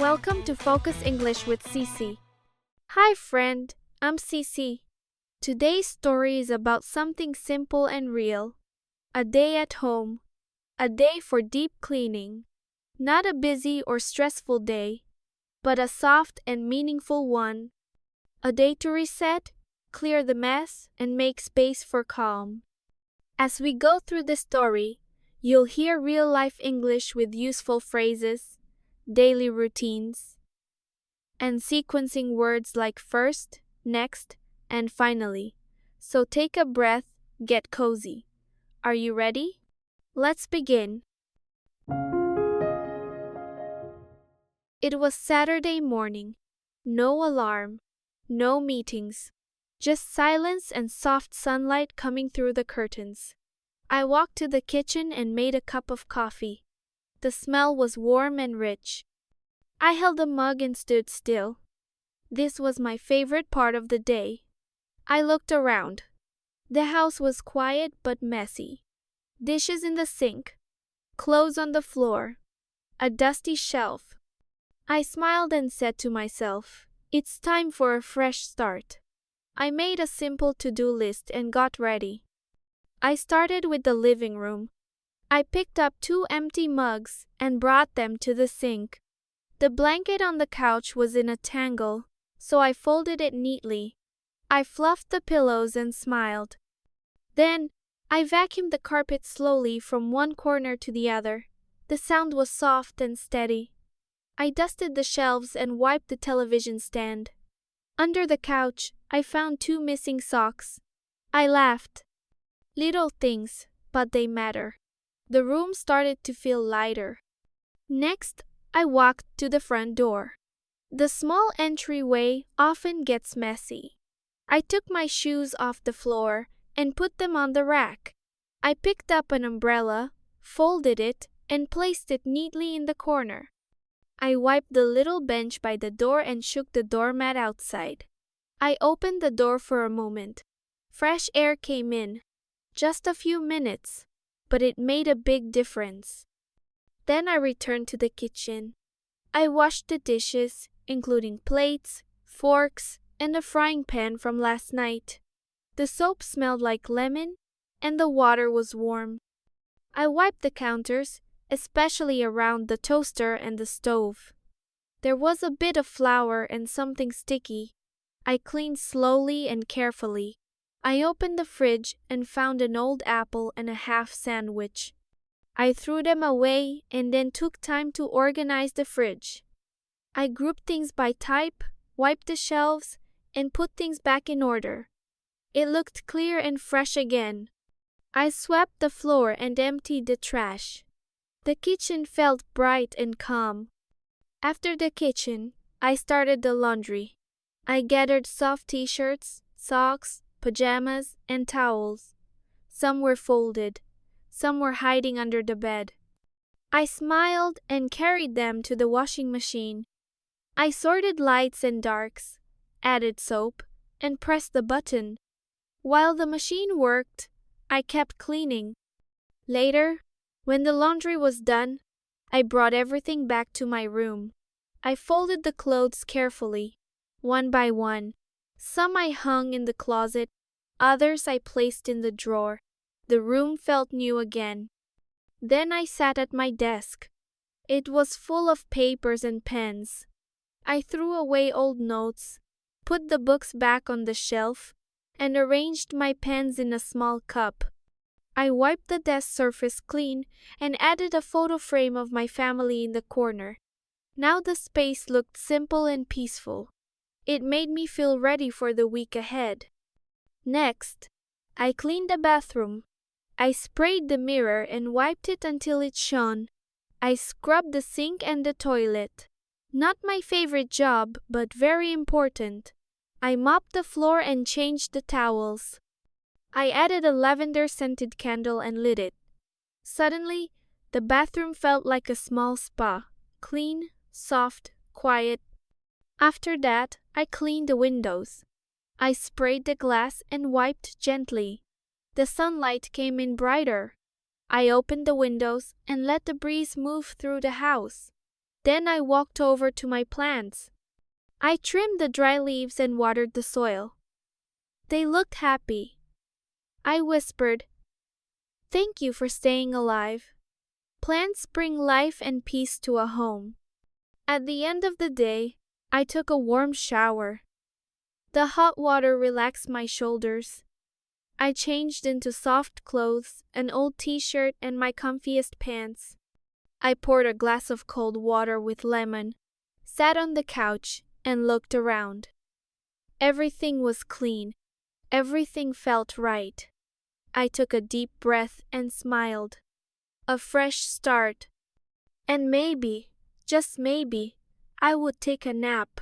Welcome to Focus English with Cece. Hi friend, I'm Cece. Today's story is about something simple and real. A day at home. A day for deep cleaning. Not a busy or stressful day, but a soft and meaningful one. A day to reset, clear the mess, and make space for calm. As we go through the story, you'll hear real-life English with useful phrases, daily routines, and sequencing words like first, next, and finally. So take a breath, get cozy. Are you ready? Let's begin. It was Saturday morning. No alarm, no meetings, just silence and soft sunlight coming through the curtains. I walked to the kitchen and made a cup of coffee. The smell was warm and rich. I held the mug and stood still. This was my favorite part of the day. I looked around. The house was quiet but messy. Dishes in the sink, clothes on the floor, a dusty shelf. I smiled and said to myself, it's time for a fresh start. I made a simple to-do list and got ready. I started with the living room. I picked up 2 empty mugs and brought them to the sink. The blanket on the couch was in a tangle, so I folded it neatly. I fluffed the pillows and smiled. Then, I vacuumed the carpet slowly from one corner to the other. The sound was soft and steady. I dusted the shelves and wiped the television stand. Under the couch, I found 2 missing socks. I laughed. Little things, but they matter. The room started to feel lighter. Next, I walked to the front door. The small entryway often gets messy. I took my shoes off the floor and put them on the rack. I picked up an umbrella, folded it, and placed it neatly in the corner. I wiped the little bench by the door and shook the doormat outside. I opened the door for a moment. Fresh air came in. Just a few minutes, but it made a big difference. Then I returned to the kitchen. I washed the dishes, including plates, forks, and a frying pan from last night. The soap smelled like lemon, and the water was warm. I wiped the counters, especially around the toaster and the stove. There was a bit of flour and something sticky. I cleaned slowly and carefully. I opened the fridge and found an old apple and a half sandwich. I threw them away and then took time to organize the fridge. I grouped things by type, wiped the shelves, and put things back in order. It looked clear and fresh again. I swept the floor and emptied the trash. The kitchen felt bright and calm. After the kitchen, I started the laundry. I gathered soft t-shirts, socks, pajamas, and towels. Some were folded. Some were hiding under the bed. I smiled and carried them to the washing machine. I sorted lights and darks, added soap, and pressed the button. While the machine worked, I kept cleaning. Later, when the laundry was done, I brought everything back to my room. I folded the clothes carefully, one by one. Some I hung in the closet, others I placed in the drawer. The room felt new again. Then I sat at my desk. It was full of papers and pens. I threw away old notes, put the books back on the shelf, and arranged my pens in a small cup. I wiped the desk surface clean and added a photo frame of my family in the corner. Now the space looked simple and peaceful. It made me feel ready for the week ahead. Next, I cleaned the bathroom. I sprayed the mirror and wiped it until it shone. I scrubbed the sink and the toilet. Not my favorite job, but very important. I mopped the floor and changed the towels. I added a lavender-scented candle and lit it. Suddenly, the bathroom felt like a small spa. Clean, soft, quiet. After that, I cleaned the windows. I sprayed the glass and wiped gently. The sunlight came in brighter. I opened the windows and let the breeze move through the house. Then I walked over to my plants. I trimmed the dry leaves and watered the soil. They looked happy. I whispered, "Thank you for staying alive." Plants bring life and peace to a home. At the end of the day, I took a warm shower. The hot water relaxed my shoulders. I changed into soft clothes, an old t-shirt and my comfiest pants. I poured a glass of cold water with lemon, sat on the couch, and looked around. Everything was clean. Everything felt right. I took a deep breath and smiled. A fresh start. And maybe, just maybe, I would take a nap.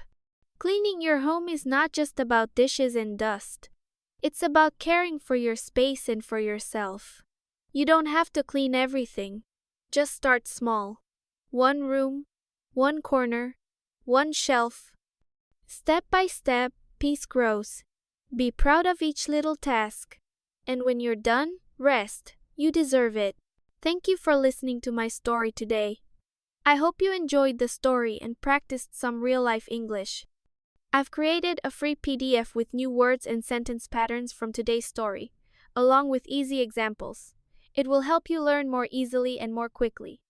Cleaning your home is not just about dishes and dust. It's about caring for your space and for yourself. You don't have to clean everything. Just start small. One room, one corner, one shelf. Step by step, peace grows. Be proud of each little task. And when you're done, rest. You deserve it. Thank you for listening to my story today. I hope you enjoyed the story and practiced some real-life English. I've created a free PDF with new words and sentence patterns from today's story, along with easy examples. It will help you learn more easily and more quickly.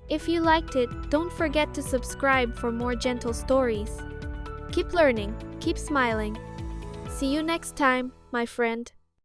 If you liked it, don't forget to subscribe for more gentle stories. Keep learning, keep smiling. See you next time, my friend.